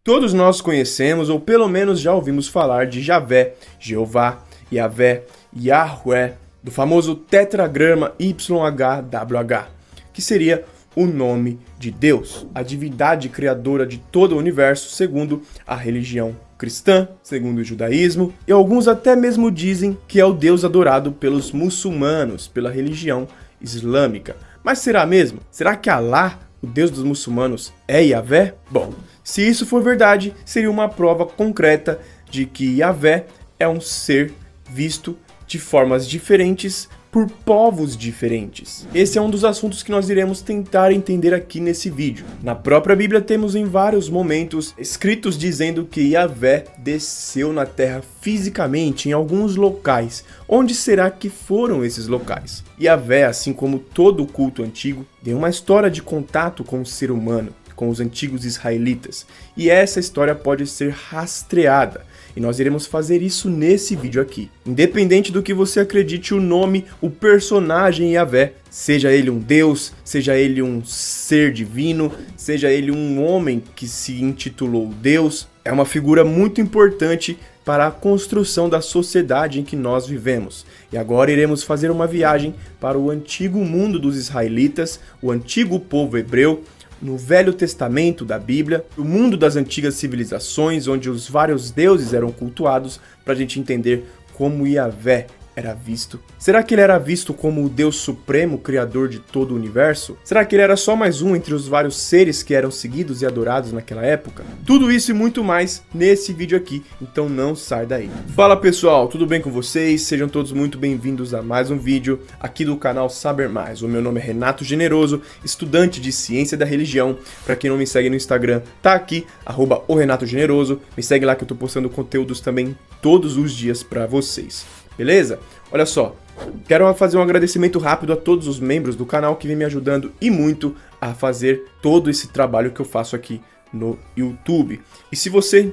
Todos nós conhecemos, ou pelo menos já ouvimos falar de Javé, Jeová, Yavé, Yahweh, do famoso tetragrama YHWH, que seria o nome de Deus, a divindade criadora de todo o universo, segundo a religião cristã, segundo o judaísmo, e alguns até mesmo dizem que é o Deus adorado pelos muçulmanos, pela religião islâmica. Mas será mesmo? Será que Alá, o Deus dos muçulmanos, é Yavé? Bom, se isso for verdade, seria uma prova concreta de que Yavé é um ser visto de formas diferentes por povos diferentes. Esse é um dos assuntos que nós iremos tentar entender aqui nesse vídeo. Na própria Bíblia temos em vários momentos escritos dizendo que Yavé desceu na terra fisicamente em alguns locais. Onde será que foram esses locais? Yavé, assim como todo o culto antigo, tem uma história de contato com o ser humano, com os antigos israelitas, e essa história pode ser rastreada. E nós iremos fazer isso nesse vídeo aqui. Independente do que você acredite o nome, o personagem Yavé, seja ele um deus, seja ele um ser divino, seja ele um homem que se intitulou Deus, é uma figura muito importante para a construção da sociedade em que nós vivemos. E agora iremos fazer uma viagem para o antigo mundo dos israelitas, o antigo povo hebreu, no Velho Testamento da Bíblia, o mundo das antigas civilizações, onde os vários deuses eram cultuados, para a gente entender como Yavé era visto. Será que ele era visto como o Deus Supremo, Criador de todo o universo? Será que ele era só mais um entre os vários seres que eram seguidos e adorados naquela época? Tudo isso e muito mais nesse vídeo aqui, então não sai daí. Fala pessoal, tudo bem com vocês? Sejam todos muito bem-vindos a mais um vídeo aqui do canal Saber Mais. O meu nome é Renato Generoso, estudante de Ciência da Religião. Para quem não me segue no Instagram, tá aqui, @oRenatoGeneroso. Me segue lá que eu tô postando conteúdos também todos os dias para vocês. Beleza? Olha só, quero fazer um agradecimento rápido a todos os membros do canal que vem me ajudando e muito a fazer todo esse trabalho que eu faço aqui no YouTube. E se você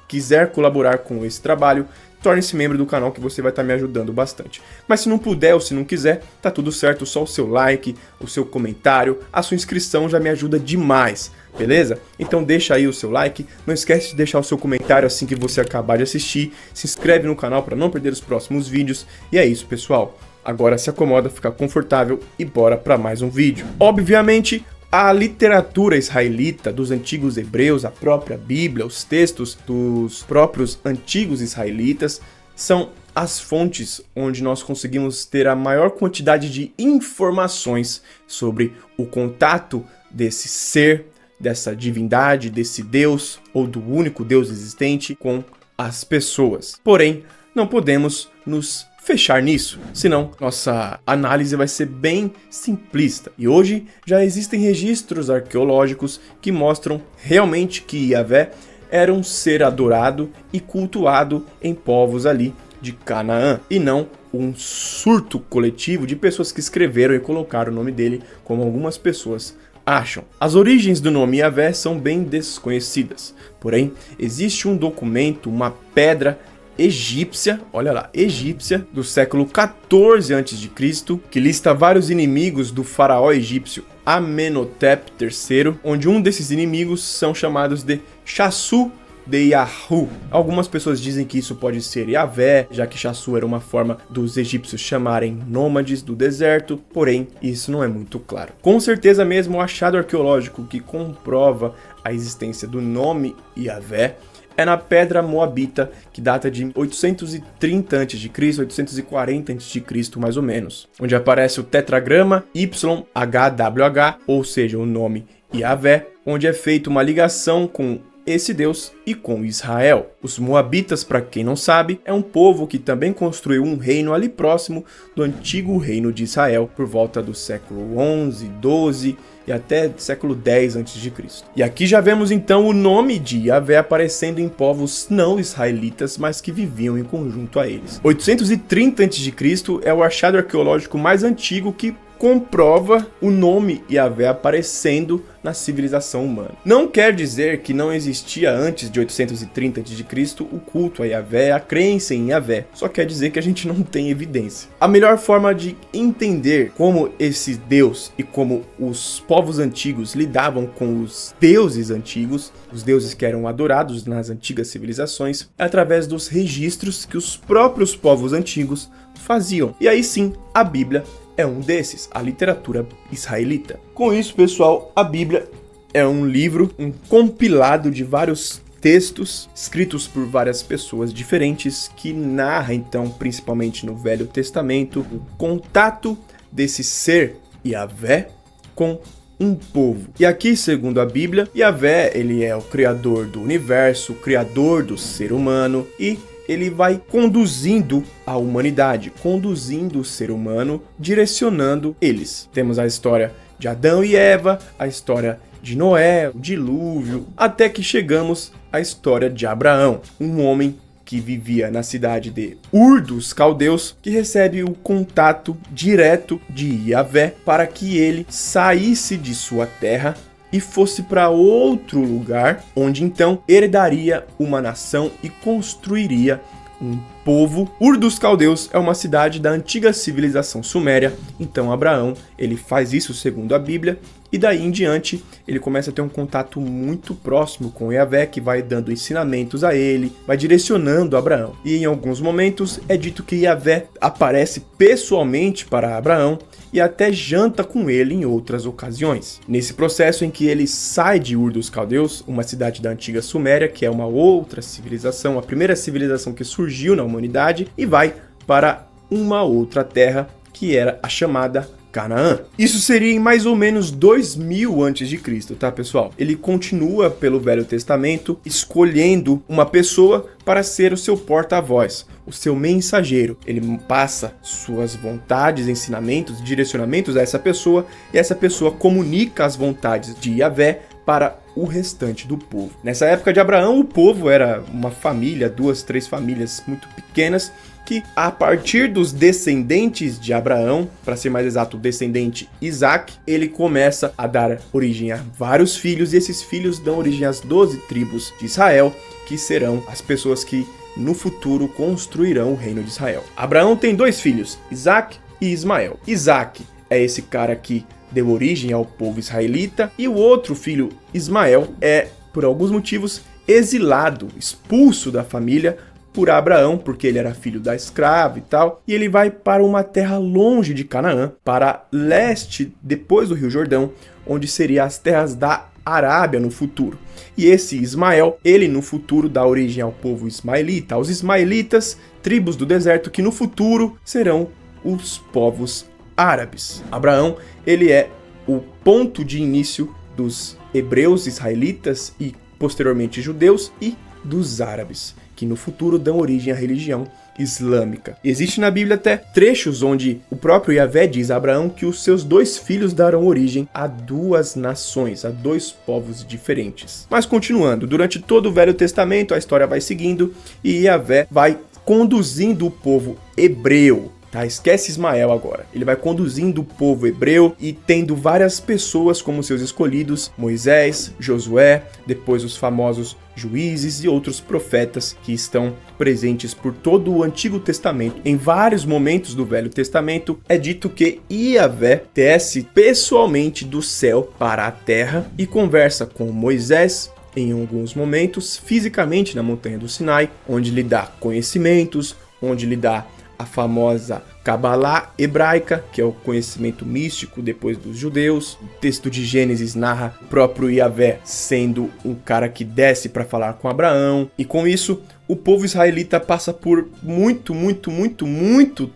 quiser colaborar com esse trabalho, torne-se membro do canal que você vai estar me ajudando bastante. Mas se não puder ou se não quiser, tá tudo certo, só o seu like, o seu comentário, a sua inscrição já me ajuda demais, beleza? Então deixa aí o seu like, não esquece de deixar o seu comentário assim que você acabar de assistir, se inscreve no canal para não perder os próximos vídeos, e é isso pessoal. Agora se acomoda, fica confortável e bora para mais um vídeo. Obviamente, a literatura israelita dos antigos hebreus, a própria Bíblia, os textos dos próprios antigos israelitas, são as fontes onde nós conseguimos ter a maior quantidade de informações sobre o contato desse ser, dessa divindade, desse Deus, ou do único Deus existente, com as pessoas. Porém, não podemos nos fechar nisso, senão nossa análise vai ser bem simplista. E hoje já existem registros arqueológicos que mostram realmente que Yavé era um ser adorado e cultuado em povos ali de Canaã, e não um surto coletivo de pessoas que escreveram e colocaram o nome dele como algumas pessoas acham. As origens do nome Yavé são bem desconhecidas, porém existe um documento, uma pedra egípcia, olha lá, egípcia, do século 14 a.C., que lista vários inimigos do faraó egípcio Amenhotep III, onde um desses inimigos são chamados de Chassu de Yahu. Algumas pessoas dizem que isso pode ser Yavé, já que Chassu era uma forma dos egípcios chamarem nômades do deserto, porém isso não é muito claro. Com certeza mesmo o achado arqueológico que comprova a existência do nome Yavé é na pedra moabita, que data de 830 a.C., 840 a.C., mais ou menos, onde aparece o tetragrama YHWH, ou seja, o nome Yavé, onde é feita uma ligação com esse Deus e com Israel. Os moabitas, para quem não sabe, é um povo que também construiu um reino ali próximo do antigo reino de Israel, por volta do século 11, 12 e até século 10 a.C. E aqui já vemos então o nome de Yavé aparecendo em povos não israelitas, mas que viviam em conjunto a eles. 830 a.C. é o achado arqueológico mais antigo que comprova o nome Yahvé aparecendo na civilização humana. Não quer dizer que não existia antes de 830 a.C. o culto a Yahvé, a crença em Yahvé. Só quer dizer que a gente não tem evidência. A melhor forma de entender como esse Deus e como os povos antigos lidavam com os deuses antigos, os deuses que eram adorados nas antigas civilizações, é através dos registros que os próprios povos antigos faziam. E aí sim, a Bíblia é um desses, a literatura israelita. Com isso, pessoal, a Bíblia é um livro, um compilado de vários textos escritos por várias pessoas diferentes que narra, então, principalmente no Velho Testamento, o contato desse ser Yahvé com um povo. E aqui, segundo a Bíblia, Yahvé, ele é o criador do universo, o criador do ser humano, e ele vai conduzindo a humanidade, conduzindo o ser humano, direcionando eles. Temos a história de Adão e Eva, a história de Noé, o dilúvio, até que chegamos à história de Abraão, um homem que vivia na cidade de Ur dos Caldeus, que recebe o contato direto de Yahvé para que ele saísse de sua terra e fosse para outro lugar, onde então herdaria uma nação e construiria um povo. Ur dos Caldeus é uma cidade da antiga civilização suméria, então Abraão, ele faz isso segundo a Bíblia, e daí em diante ele começa a ter um contato muito próximo com Yahvé, que vai dando ensinamentos a ele, vai direcionando Abraão. E em alguns momentos é dito que Yahvé aparece pessoalmente para Abraão e até janta com ele em outras ocasiões. Nesse processo em que ele sai de Ur dos Caldeus, uma cidade da antiga Suméria, que é uma outra civilização, a primeira civilização que surgiu na humanidade, e vai para uma outra terra que era a chamada Canaã. Isso seria em mais ou menos 2000 a.C., tá, pessoal? Ele continua pelo Velho Testamento escolhendo uma pessoa para ser o seu porta-voz, o seu mensageiro. Ele passa suas vontades, ensinamentos, direcionamentos a essa pessoa, e essa pessoa comunica as vontades de Yahvé para o restante do povo. Nessa época de Abraão, o povo era uma família, 2, 3 famílias muito pequenas, que a partir dos descendentes de Abraão, para ser mais exato, o descendente Isaac, ele começa a dar origem a vários filhos, e esses filhos dão origem às 12 tribos de Israel, que serão as pessoas que no futuro construirão o reino de Israel. Abraão tem 2 filhos, Isaac e Ismael. Isaac é esse cara que deu origem ao povo israelita, e o outro filho, Ismael, é, por alguns motivos, exilado, expulso da família por Abraão, porque ele era filho da escrava e tal, e ele vai para uma terra longe de Canaã, para leste, depois do Rio Jordão, onde seriam as terras da Arábia no futuro. E esse Ismael, ele no futuro dá origem ao povo ismaelita, aos ismaelitas, tribos do deserto que no futuro serão os povos árabes. Abraão, ele é o ponto de início dos hebreus israelitas e posteriormente judeus e dos árabes, que no futuro dão origem à religião islâmica. Existe na Bíblia até trechos onde o próprio Yahvé diz a Abraão que os seus 2 filhos darão origem a 2 nações, a 2 povos diferentes. Mas continuando, durante todo o Velho Testamento a história vai seguindo e Yahvé vai conduzindo o povo hebreu. Tá, esquece Ismael agora. Ele vai conduzindo o povo hebreu e tendo várias pessoas como seus escolhidos, Moisés, Josué, depois os famosos juízes e outros profetas que estão presentes por todo o Antigo Testamento. Em vários momentos do Velho Testamento é dito que Yahvé desce pessoalmente do céu para a terra e conversa com Moisés, em alguns momentos, fisicamente na montanha do Sinai, onde lhe dá conhecimentos, onde lhe dá a famosa Cabalá hebraica, que é o conhecimento místico depois dos judeus. O texto de Gênesis narra o próprio Yahvé sendo um cara que desce para falar com Abraão. E com isso, o povo israelita passa por muito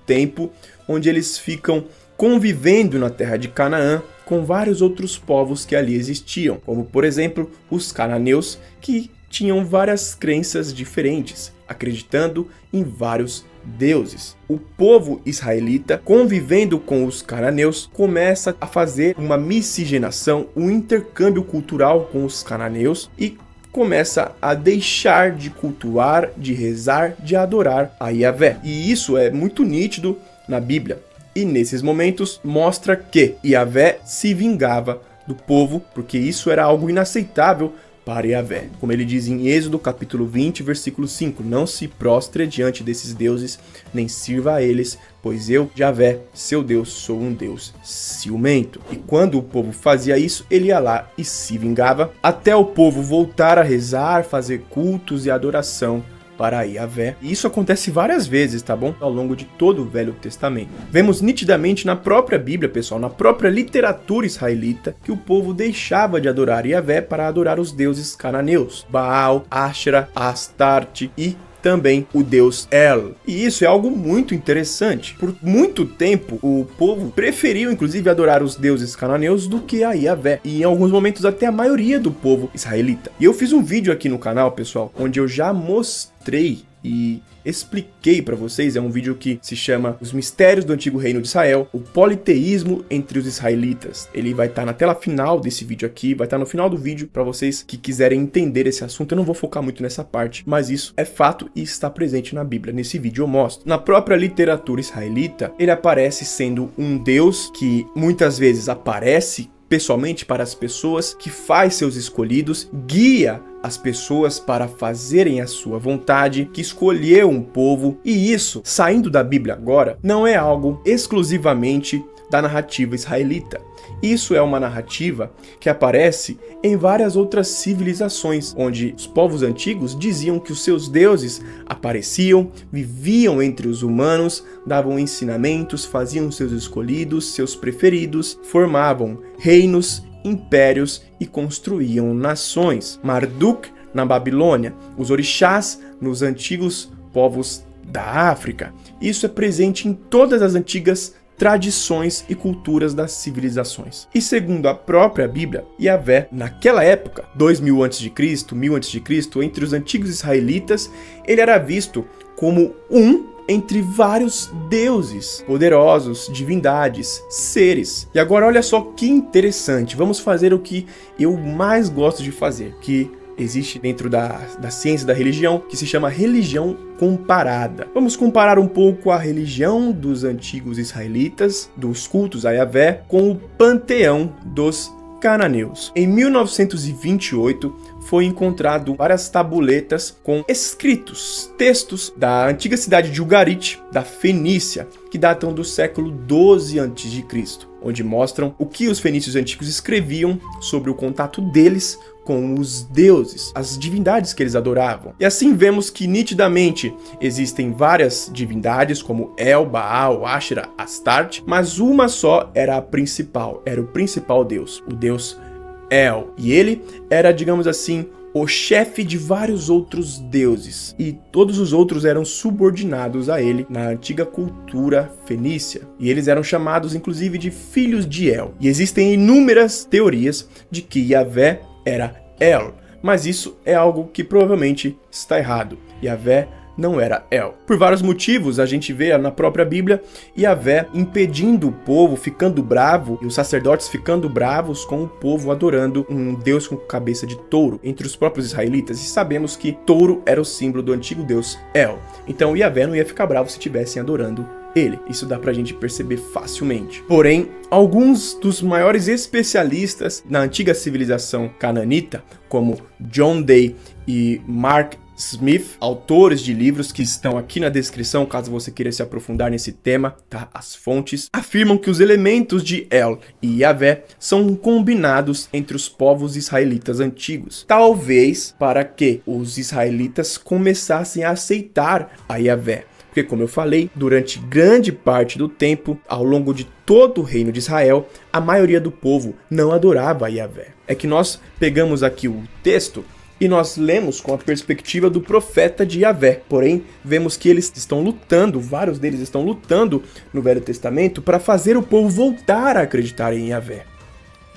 tempo, onde eles ficam convivendo na terra de Canaã com vários outros povos que ali existiam, como por exemplo os cananeus, que tinham várias crenças diferentes, acreditando em vários deuses. O povo israelita, convivendo com os cananeus, começa a fazer uma miscigenação, um intercâmbio cultural com os cananeus e começa a deixar de cultuar, de rezar, de adorar a Yahvé. E isso é muito nítido na Bíblia. E nesses momentos mostra que Yahvé se vingava do povo, porque isso era algo inaceitável para Yahvé. Como ele diz em Êxodo capítulo 20, versículo 5, não se prostre diante desses deuses, nem sirva a eles, pois eu, Yahvé, seu Deus, sou um Deus ciumento. E quando o povo fazia isso, ele ia lá e se vingava, até o povo voltar a rezar, fazer cultos e adoração para Yahvé. E isso acontece várias vezes, tá bom? Ao longo de todo o Velho Testamento. Vemos nitidamente na própria Bíblia, pessoal, na própria literatura israelita, que o povo deixava de adorar Yahvé para adorar os deuses cananeus, Baal, Ashera, Astarte e também o deus El. E isso é algo muito interessante. Por muito tempo, o povo preferiu inclusive adorar os deuses cananeus do que a Yahvé. E em alguns momentos até a maioria do povo israelita. E eu fiz um vídeo aqui no canal, pessoal, onde eu já mostrei e expliquei para vocês, é um vídeo que se chama Os Mistérios do Antigo Reino de Israel, o politeísmo entre os israelitas. Ele vai estar na tela final desse vídeo aqui, vai estar no final do vídeo para vocês que quiserem entender esse assunto. Eu não vou focar muito nessa parte, mas isso é fato e está presente na Bíblia. Nesse vídeo eu mostro. Na própria literatura israelita, ele aparece sendo um deus que muitas vezes aparece pessoalmente para as pessoas, que faz seus escolhidos, guia as pessoas para fazerem a sua vontade, que escolheu um povo. E isso, saindo da Bíblia agora, não é algo exclusivamente da narrativa israelita. Isso é uma narrativa que aparece em várias outras civilizações, onde os povos antigos diziam que os seus deuses apareciam, viviam entre os humanos, davam ensinamentos, faziam seus escolhidos, seus preferidos, formavam reinos, impérios e construíam nações. Marduk na Babilônia, os orixás nos antigos povos da África. Isso é presente em todas as antigas tradições e culturas das civilizações. E segundo a própria Bíblia, Yahvé, naquela época, 2000 a.C., 1000 a.C., entre os antigos israelitas, ele era visto como entre vários deuses, poderosos, divindades, seres. E agora olha só que interessante, vamos fazer o que eu mais gosto de fazer, que existe dentro da ciência da religião, que se chama religião comparada. Vamos comparar um pouco a religião dos antigos israelitas, dos cultos a Yahvé, com o panteão dos cananeus. Em 1928, foi encontrado várias tabuletas com escritos, textos da antiga cidade de Ugarit, da Fenícia, que datam do século 12 a.C., onde mostram o que os fenícios antigos escreviam sobre o contato deles com os deuses, as divindades que eles adoravam. E assim vemos que nitidamente existem várias divindades como El, Baal, Ashera, Astarte, mas uma só era a principal, era o principal deus, o deus El. E ele era, digamos assim, o chefe de vários outros deuses, e todos os outros eram subordinados a ele na antiga cultura fenícia, e eles eram chamados inclusive de filhos de El. E existem inúmeras teorias de que Yahvé era El, mas isso é algo que provavelmente está errado. Yahvé não era El. Por vários motivos, a gente vê na própria Bíblia Yahvé impedindo o povo, ficando bravo, e os sacerdotes ficando bravos com o povo adorando um deus com cabeça de touro entre os próprios israelitas, e sabemos que touro era o símbolo do antigo deus El. Então Yahvé não ia ficar bravo se estivessem adorando ele. Isso dá pra gente perceber facilmente. Porém, alguns dos maiores especialistas na antiga civilização cananita, como John Day e Mark Smith, autores de livros que estão aqui na descrição, caso você queira se aprofundar nesse tema, tá? As fontes, afirmam que os elementos de El e Yahvé são combinados entre os povos israelitas antigos. Talvez para que os israelitas começassem a aceitar a Yahvé. Porque, como eu falei, durante grande parte do tempo, ao longo de todo o reino de Israel, a maioria do povo não adorava a Yahvé. É que nós pegamos aqui o texto e nós lemos com a perspectiva do profeta de Yahvé. Porém, vemos que eles estão lutando, vários deles estão lutando no Velho Testamento para fazer o povo voltar a acreditar em Yahvé.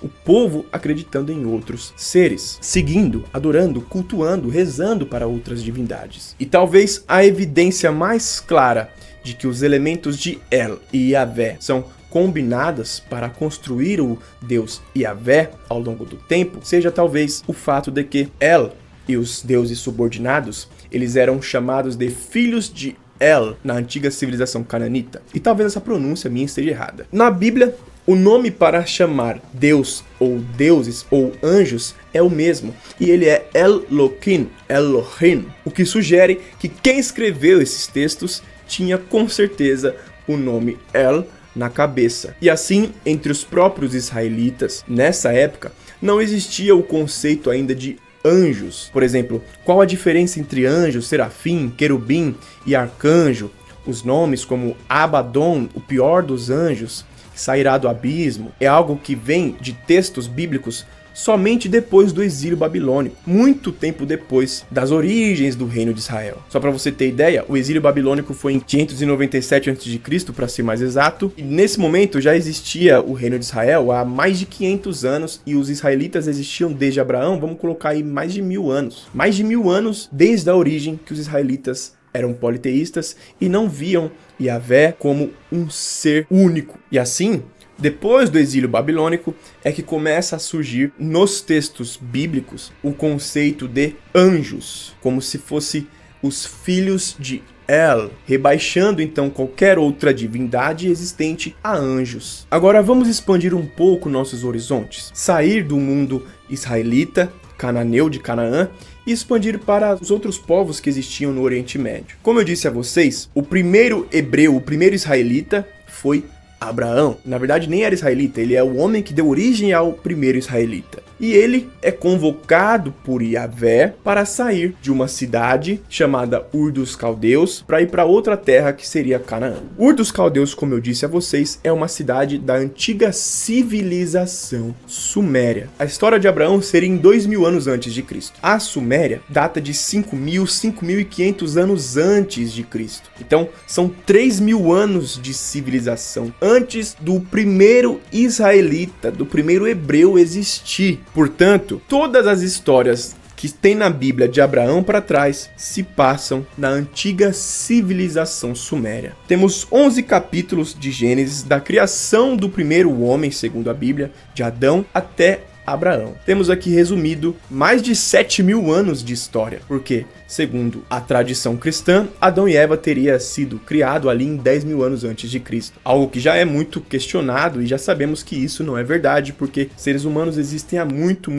O povo acreditando em outros seres, seguindo, adorando, cultuando, rezando para outras divindades. E talvez a evidência mais clara de que os elementos de El e Yahvé são combinadas para construir o deus Yahvé ao longo do tempo, seja talvez o fato de que El e os deuses subordinados, eles eram chamados de filhos de El na antiga civilização cananita. E talvez essa pronúncia minha esteja errada. Na Bíblia, o nome para chamar Deus ou deuses ou anjos é o mesmo, e ele é Elohim, o que sugere que quem escreveu esses textos tinha com certeza o nome El na cabeça. E assim, entre os próprios israelitas, nessa época, não existia o conceito ainda de anjos. Por exemplo, qual a diferença entre anjo, serafim, querubim e arcanjo? Os nomes como Abaddon, o pior dos anjos, sairá do abismo, é algo que vem de textos bíblicos somente depois do exílio babilônico, muito tempo depois das origens do reino de Israel. Só para você ter ideia, o exílio babilônico foi em 597 a.C., para ser mais exato, e nesse momento já existia o reino de Israel há mais de 500 anos, e os israelitas existiam desde Abraão, vamos colocar aí mais de 1000 anos. Mais de 1000 anos desde a origem que os israelitas eram politeístas e não viam Yahvé como um ser único. E assim, depois do exílio babilônico, é que começa a surgir nos textos bíblicos o conceito de anjos, como se fosse os filhos de El, rebaixando então qualquer outra divindade existente a anjos. Agora vamos expandir um pouco nossos horizontes, sair do mundo israelita, cananeu de Canaã, e expandir para os outros povos que existiam no Oriente Médio. Como eu disse a vocês, o primeiro hebreu, o primeiro israelita foi Abraão. Na verdade, nem era israelita, ele é o homem que deu origem ao primeiro israelita. E ele é convocado por Yahvé para sair de uma cidade chamada Ur dos Caldeus para ir para outra terra que seria Canaã. Ur dos Caldeus, como eu disse a vocês, é uma cidade da antiga civilização suméria. A história de Abraão seria em 2000 anos antes de Cristo. A Suméria data de 5.500 anos antes de Cristo. Então, são 3.000 anos de civilização antes do primeiro israelita, do primeiro hebreu existir. Portanto, todas as histórias que tem na Bíblia de Abraão para trás se passam na antiga civilização suméria. Temos 11 capítulos de Gênesis, da criação do primeiro homem, segundo a Bíblia, de Adão até Abraão. Temos aqui resumido mais de 7.000 anos de história, porque, segundo a tradição cristã, Adão e Eva teria sido criado ali em 10.000 anos antes de Cristo. Algo que já é muito questionado e já sabemos que isso não é verdade, porque seres humanos existem há muito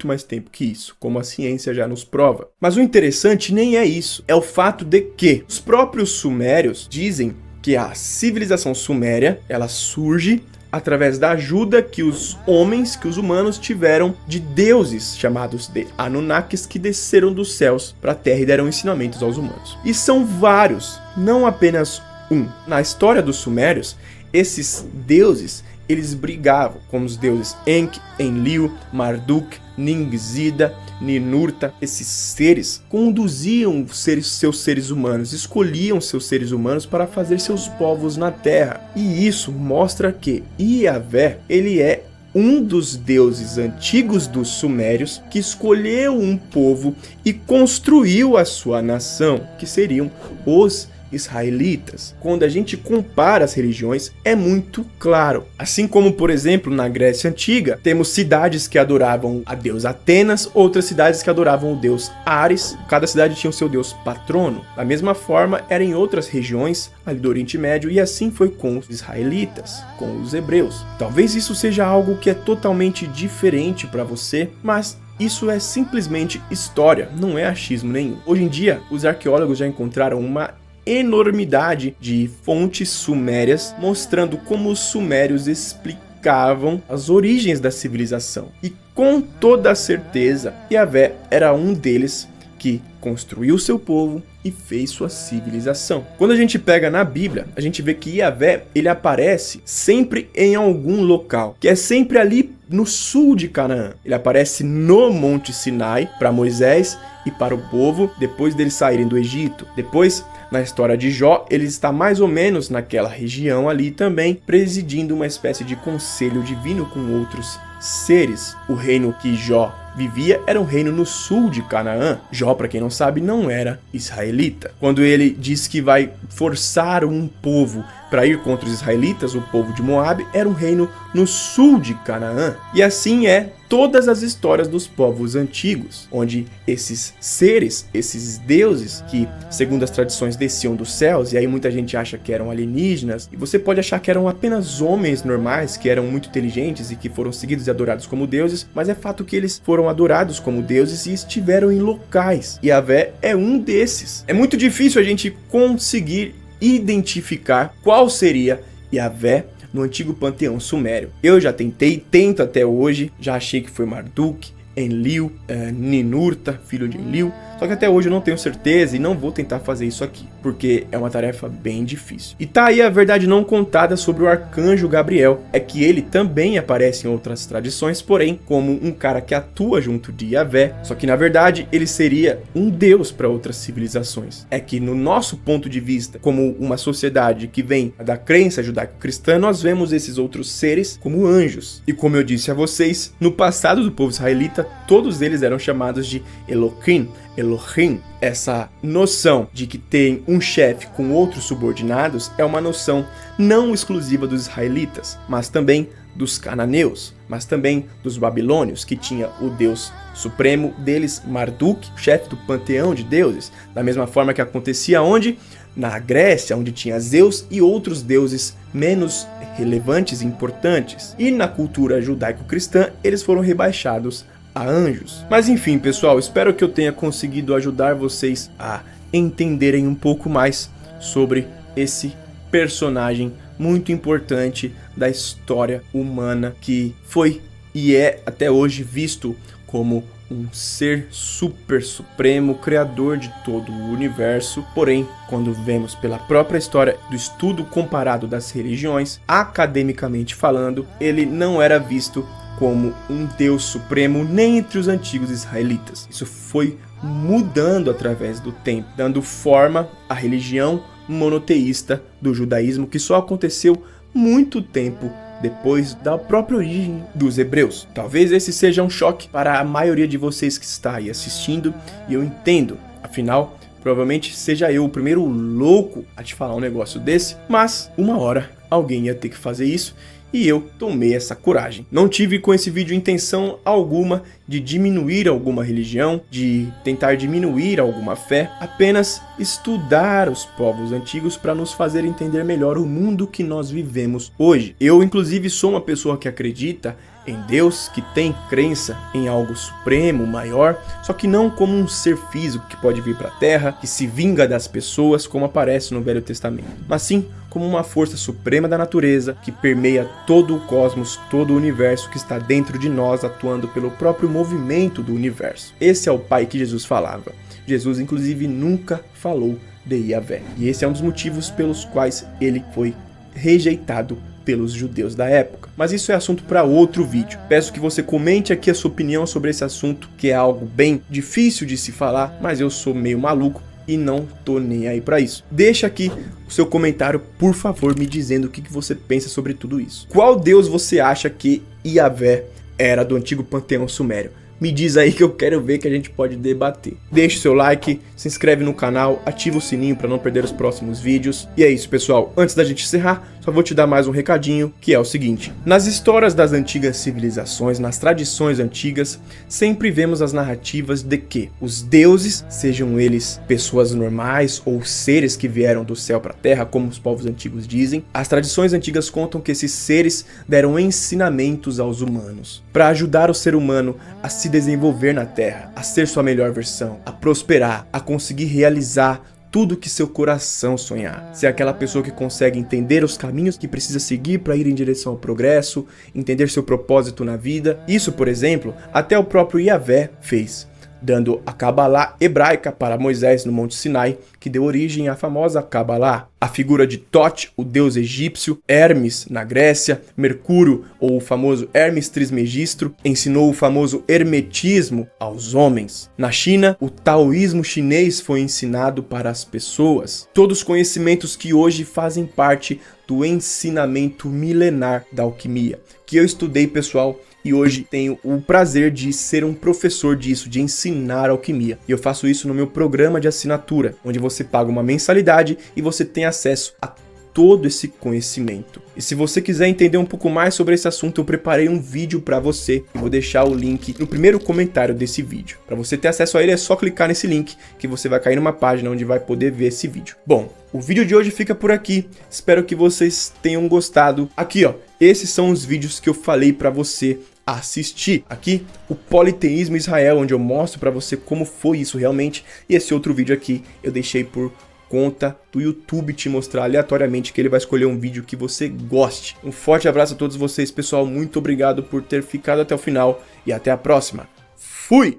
mais tempo que isso, como a ciência já nos prova. Mas o interessante nem é isso, é o fato de que os próprios sumérios dizem que a civilização suméria, ela surge através da ajuda que os humanos tiveram de deuses chamados de Anunnakis que desceram dos céus para a Terra e deram ensinamentos aos humanos. E são vários, não apenas um. Na história dos sumérios, esses deuses, eles brigavam com os deuses Enki, Enlil, Marduk, Ningzida, Ninurta. Esses seres conduziam seus seres humanos, escolhiam seus seres humanos para fazer seus povos na Terra. E isso mostra que Yahvé, ele é um dos deuses antigos dos sumérios que escolheu um povo e construiu a sua nação, que seriam os israelitas. Quando a gente compara as religiões, é muito claro. Assim como, por exemplo, na Grécia Antiga, temos cidades que adoravam a deusa Atenas, outras cidades que adoravam o deus Ares. Cada cidade tinha o seu deus patrono. Da mesma forma, era em outras regiões ali do Oriente Médio, e assim foi com os israelitas, com os hebreus. Talvez isso seja algo que é totalmente diferente para você, mas isso é simplesmente história, não é achismo nenhum. Hoje em dia, os arqueólogos já encontraram uma enormidade de fontes sumérias mostrando como os sumérios explicavam as origens da civilização. E com toda certeza, Yahvé era um deles que construiu seu povo e fez sua civilização. Quando a gente pega na Bíblia, a gente vê que Yahvé, ele aparece sempre em algum local, que é sempre ali no sul de Canaã. Ele aparece no Monte Sinai para Moisés e para o povo depois deles saírem do Egito. Depois, na história de Jó, ele está mais ou menos naquela região ali também, presidindo uma espécie de conselho divino com outros seres. O reino que Jó vivia era um reino no sul de Canaã. Jó, para quem não sabe, não era israelita. Quando ele diz que vai forçar um povo para ir contra os israelitas, o povo de Moabe era um reino no sul de Canaã. E assim é todas as histórias dos povos antigos, onde esses seres, esses deuses que, segundo as tradições, desciam dos céus, e aí muita gente acha que eram alienígenas, e você pode achar que eram apenas homens normais, que eram muito inteligentes e que foram seguidos e adorados como deuses, mas é fato que eles foram adorados como deuses e estiveram em locais. E Yahvé é um desses. É muito difícil a gente conseguir identificar qual seria Yahvé no antigo panteão sumério. Eu já tentei, tento até hoje, já achei que foi Marduk, Enlil, Ninurta, filho de Enlil, só que até hoje eu não tenho certeza e não vou tentar fazer isso aqui, porque é uma tarefa bem difícil. E tá aí a verdade não contada sobre o arcanjo Gabriel, é que ele também aparece em outras tradições, porém como um cara que atua junto de Yahvé, só que na verdade ele seria um deus para outras civilizações. É que no nosso ponto de vista, como uma sociedade que vem da crença judaico-cristã, nós vemos esses outros seres como anjos. E como eu disse a vocês, no passado do povo israelita, todos eles eram chamados de Elohim. Elohim, essa noção de que tem um chefe com outros subordinados é uma noção não exclusiva dos israelitas, mas também dos cananeus, mas também dos babilônios, que tinha o deus supremo deles, Marduk, chefe do panteão de deuses, da mesma forma que acontecia onde? Na Grécia, onde tinha Zeus e outros deuses menos relevantes e importantes. E na cultura judaico-cristã, eles foram rebaixados a anjos. Mas enfim, pessoal, espero que eu tenha conseguido ajudar vocês a entenderem um pouco mais sobre esse personagem muito importante da história humana, que foi e é até hoje visto como um ser super supremo, criador de todo o universo. Porém, quando vemos pela própria história do estudo comparado das religiões, academicamente falando, ele não era visto como um Deus supremo nem entre os antigos israelitas. Isso foi mudando através do tempo, dando forma à religião monoteísta do judaísmo, que só aconteceu muito tempo depois da própria origem dos hebreus. Talvez esse seja um choque para a maioria de vocês que está aí assistindo, e eu entendo, afinal, provavelmente seja eu o primeiro louco a te falar um negócio desse, mas uma hora alguém ia ter que fazer isso, e eu tomei essa coragem. Não tive com esse vídeo intenção alguma de diminuir alguma religião, de tentar diminuir alguma fé, apenas estudar os povos antigos para nos fazer entender melhor o mundo que nós vivemos hoje. Eu, inclusive, sou uma pessoa que acredita em Deus, que tem crença em algo supremo, maior, só que não como um ser físico que pode vir para a Terra, que se vinga das pessoas, como aparece no Velho Testamento, mas sim como uma força suprema da natureza que permeia todo o cosmos, todo o universo, que está dentro de nós, atuando pelo próprio movimento do universo. Esse é o Pai que Jesus falava. Jesus, inclusive, nunca falou de Yahvé. E esse é um dos motivos pelos quais ele foi rejeitado pelos judeus da época. Mas isso é assunto para outro vídeo. Peço que você comente aqui a sua opinião sobre esse assunto, que é algo bem difícil de se falar, mas eu sou meio maluco e não tô nem aí para isso. Deixa aqui o seu comentário, por favor, me dizendo o que você pensa sobre tudo isso. Qual deus você acha que Yahvé era do antigo panteão sumério? Me diz aí que eu quero ver, que a gente pode debater. Deixe seu like, se inscreve no canal, ativa o sininho para não perder os próximos vídeos. E é isso, pessoal. Antes da gente encerrar, só vou te dar mais um recadinho, que é o seguinte. Nas histórias das antigas civilizações, nas tradições antigas, sempre vemos as narrativas de que os deuses, sejam eles pessoas normais ou seres que vieram do céu para a terra, como os povos antigos dizem, as tradições antigas contam que esses seres deram ensinamentos aos humanos, para ajudar o ser humano a se desenvolver na Terra, a ser sua melhor versão, a prosperar, a conseguir realizar tudo que seu coração sonhar. Ser aquela pessoa que consegue entender os caminhos que precisa seguir para ir em direção ao progresso, entender seu propósito na vida. Isso, por exemplo, até o próprio Yahvé fez, dando a Cabalá hebraica para Moisés no Monte Sinai, que deu origem à famosa Cabalá. A figura de Thoth, o deus egípcio, Hermes na Grécia, Mercúrio, ou o famoso Hermes Trismegisto, ensinou o famoso hermetismo aos homens. Na China, o taoísmo chinês foi ensinado para as pessoas. Todos os conhecimentos que hoje fazem parte do ensinamento milenar da alquimia, que eu estudei, pessoal, e hoje tenho o prazer de ser um professor disso, de ensinar alquimia. E eu faço isso no meu programa de assinatura, onde você paga uma mensalidade e você tem acesso a todo esse conhecimento. E se você quiser entender um pouco mais sobre esse assunto, eu preparei um vídeo para você e vou deixar o link no primeiro comentário desse vídeo. Para você ter acesso a ele é só clicar nesse link que você vai cair numa página onde vai poder ver esse vídeo. Bom, o vídeo de hoje fica por aqui. Espero que vocês tenham gostado. Aqui, ó, esses são os vídeos que eu falei para você assistir. Aqui, o Politeísmo Israel, onde eu mostro para você como foi isso realmente. E esse outro vídeo aqui eu deixei por conta do YouTube te mostrar aleatoriamente que ele vai escolher um vídeo que você goste. Um forte abraço a todos vocês, pessoal. Muito obrigado por ter ficado até o final e até a próxima. Fui!